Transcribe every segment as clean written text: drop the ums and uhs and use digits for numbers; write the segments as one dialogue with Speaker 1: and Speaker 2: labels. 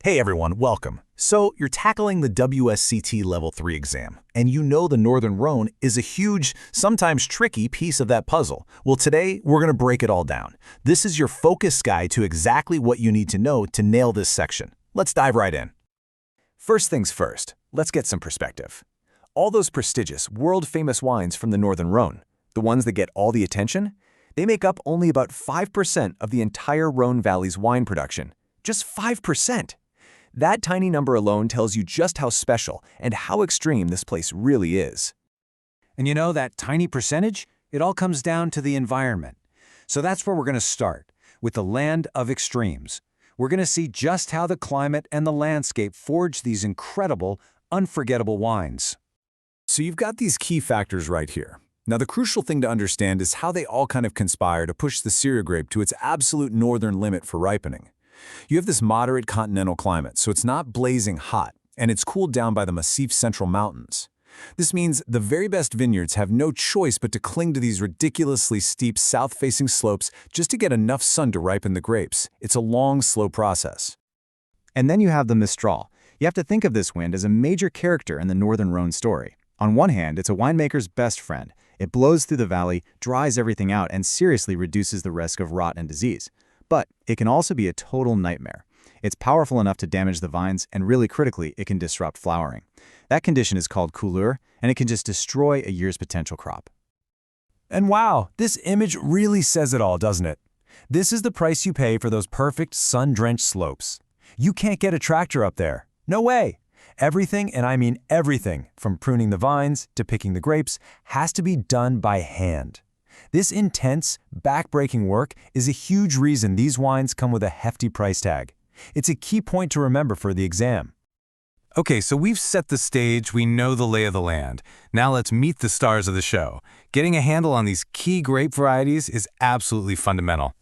Speaker 1: Hey everyone, welcome. So you're tackling the WSET Level 3 exam, and you know the Northern Rhône is a huge, sometimes tricky piece of that puzzle. Well, today we're going to break it all down. This is your focus guide to exactly what you need to know to nail this section. Let's dive right in.
Speaker 2: First things first, let's get some perspective. All those prestigious, world-famous wines from the Northern Rhône, the ones that get all the attention, they make up only about 5% of the entire Rhône Valley's wine production. Just 5%! That tiny number alone tells you just how special and how extreme this place really is.
Speaker 3: And you know, that tiny percentage, it all comes down to the environment. So that's where we're going to start, with the land of extremes. We're going to see just how the climate and the landscape forge these incredible, unforgettable wines.
Speaker 2: So you've got these key factors right here. Now the crucial thing to understand is how they all kind of conspire to push the Syrah grape to its absolute northern limit for ripening. You have this moderate continental climate, so it's not blazing hot, and it's cooled down by the Massif Central Mountains. This means the very best vineyards have no choice but to cling to these ridiculously steep south-facing slopes just to get enough sun to ripen the grapes. It's a long, slow process.
Speaker 4: And then you have the Mistral. You have to think of this wind as a major character in the Northern Rhône story. On one hand, it's a winemaker's best friend. It blows through the valley, dries everything out, and seriously reduces the risk of rot and disease. But it can also be a total nightmare. It's powerful enough to damage the vines, and really critically, it can disrupt flowering. That condition is called coulure, and it can just destroy a year's potential crop.
Speaker 2: And wow, this image really says it all, doesn't it? This is the price you pay for those perfect sun-drenched slopes. You can't get a tractor up there. No way! Everything, and I mean everything, from pruning the vines to picking the grapes, has to be done by hand. This intense, back-breaking work is a huge reason these wines come with a hefty price tag. It's a key point to remember for the exam.
Speaker 5: Okay, so we've set the stage, we know the lay of the land. Now let's meet the stars of the show. Getting a handle on these key grape varieties is absolutely fundamental.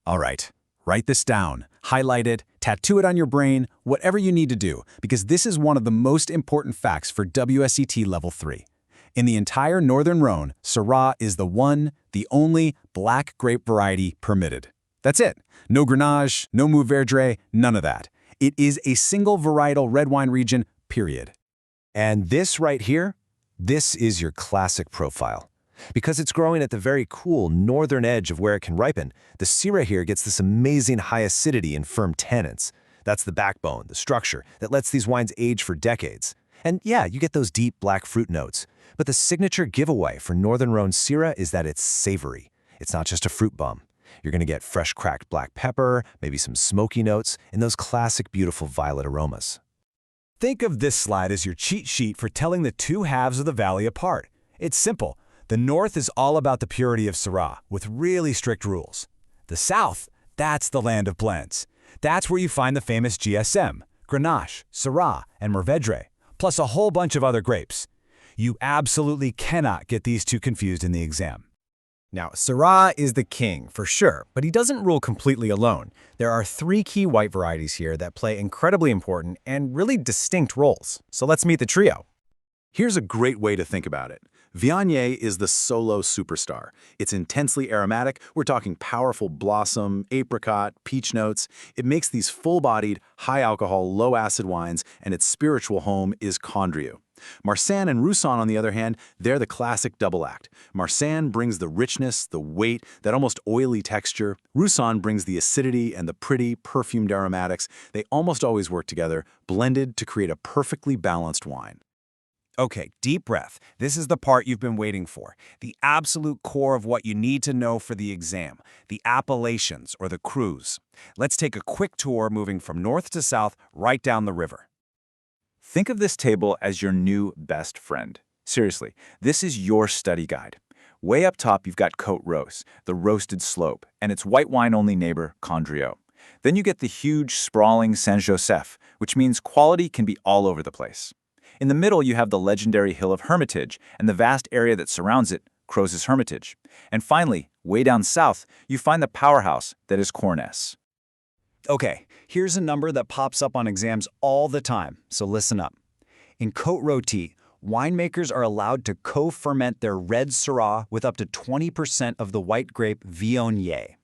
Speaker 2: All right, write this down, highlight it, tattoo it on your brain, whatever you need to do, because this is one of the most important facts for WSET Level 3. In the entire Northern Rhône, Syrah is the one, the only black grape variety permitted. That's it. No Grenache, no Mourvèdre, none of that. It is a single varietal red wine region, period.
Speaker 6: And this right here, this is your classic profile. Because it's growing at the very cool northern edge of where it can ripen, the Syrah here gets this amazing high acidity and firm tannins. That's the backbone, the structure, that lets these wines age for decades. And yeah, you get those deep black fruit notes. But the signature giveaway for Northern Rhône Syrah is that it's savory. It's not just a fruit bum. You're going to get fresh cracked black pepper, maybe some smoky notes, and those classic beautiful violet aromas.
Speaker 2: Think of this slide as your cheat sheet for telling the two halves of the valley apart. It's simple. The north is all about the purity of Syrah, with really strict rules. The south, that's the land of blends. That's where you find the famous GSM, Grenache, Syrah, and Mourvèdre, plus a whole bunch of other grapes. You absolutely cannot get these two confused in the exam.
Speaker 4: Now, Syrah is the king, for sure, but he doesn't rule completely alone. There are 3 key white varieties here that play incredibly important and really distinct roles. So let's meet the trio.
Speaker 1: Here's a great way to think about it. Viognier is the solo superstar. It's intensely aromatic. We're talking powerful blossom, apricot, peach notes. It makes these full-bodied, high-alcohol, low-acid wines, and its spiritual home is Condrieu. Marsanne and Roussanne, on the other hand, they're the classic double act. Marsanne brings the richness, the weight, that almost oily texture. Roussanne brings the acidity and the pretty, perfumed aromatics. They almost always work together, blended to create a perfectly balanced wine.
Speaker 3: Okay, deep breath. This is the part you've been waiting for. The absolute core of what you need to know for the exam. The appellations, or the crus. Let's take a quick tour moving from north to south, right down the river.
Speaker 2: Think of this table as your new best friend. Seriously, this is your study guide. Way up top, you've got Côte-Rôtie, the roasted slope, and its white wine-only neighbor, Condrieu. Then you get the huge, sprawling Saint-Joseph, which means quality can be all over the place. In the middle, you have the legendary Hill of Hermitage and the vast area that surrounds it, Crozes-Hermitage. And finally, way down south, you find the powerhouse that is Cornas.
Speaker 3: Okay, here's a number that pops up on exams all the time, so listen up. In Côte-Rôtie, winemakers are allowed to co-ferment their red Syrah with up to 20% of the white grape Viognier.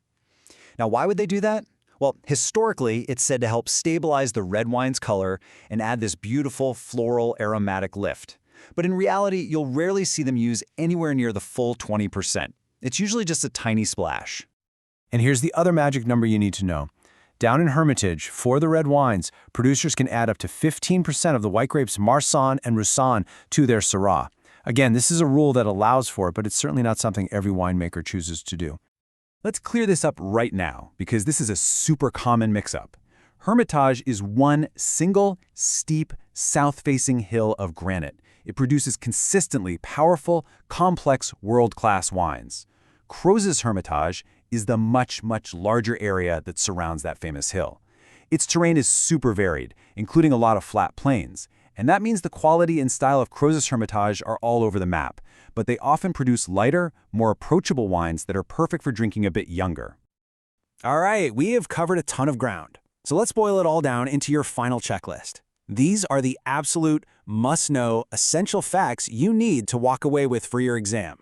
Speaker 3: Now, why would they do that?
Speaker 4: Well, historically, it's said to help stabilize the red wine's color and add this beautiful floral aromatic lift. But in reality, you'll rarely see them use anywhere near the full 20%. It's usually just a tiny splash.
Speaker 7: And here's the other magic number you need to know. Down in Hermitage, for the red wines, producers can add up to 15% of the white grapes Marsanne and Roussanne to their Syrah. Again, this is a rule that allows for it, but it's certainly not something every winemaker chooses to do.
Speaker 3: Let's clear this up right now, because this is a super common mix-up. Hermitage is one single, steep, south-facing hill of granite. It produces consistently powerful, complex, world-class wines. Crozes-Hermitage is the much, much larger area that surrounds that famous hill. Its terrain is super varied, including a lot of flat plains, and that means the quality and style of Crozes-Hermitage are all over the map, but they often produce lighter, more approachable wines that are perfect for drinking a bit younger. All right, we have covered a ton of ground, so let's boil it all down into your final checklist. These are the absolute, must-know, essential facts you need to walk away with for your exam.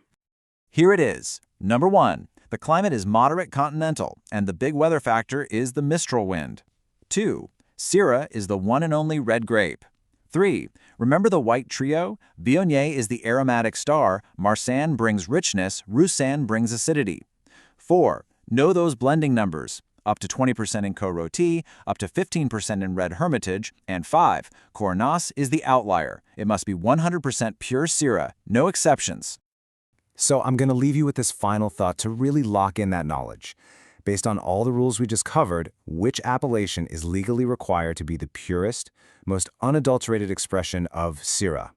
Speaker 2: Here it is. Number 1. The climate is moderate continental, and the big weather factor is the mistral wind. 2. Syrah is the one and only red grape. 3. Remember the white trio? Viognier is the aromatic star, Marsanne brings richness, Roussanne brings acidity. 4. Know those blending numbers. Up to 20% in Côte-Rôtie, up to 15% in red Hermitage, and 5. Cornas is the outlier. It must be 100% pure Syrah, no exceptions.
Speaker 4: So I'm going to leave you with this final thought to really lock in that knowledge. Based on all the rules we just covered, which appellation is legally required to be the purest, most unadulterated expression of Syrah?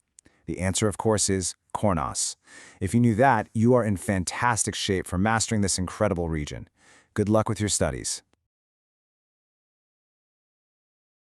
Speaker 4: The answer, of course, is Cornas. If you knew that, you are in fantastic shape for mastering this incredible region. Good luck with your studies.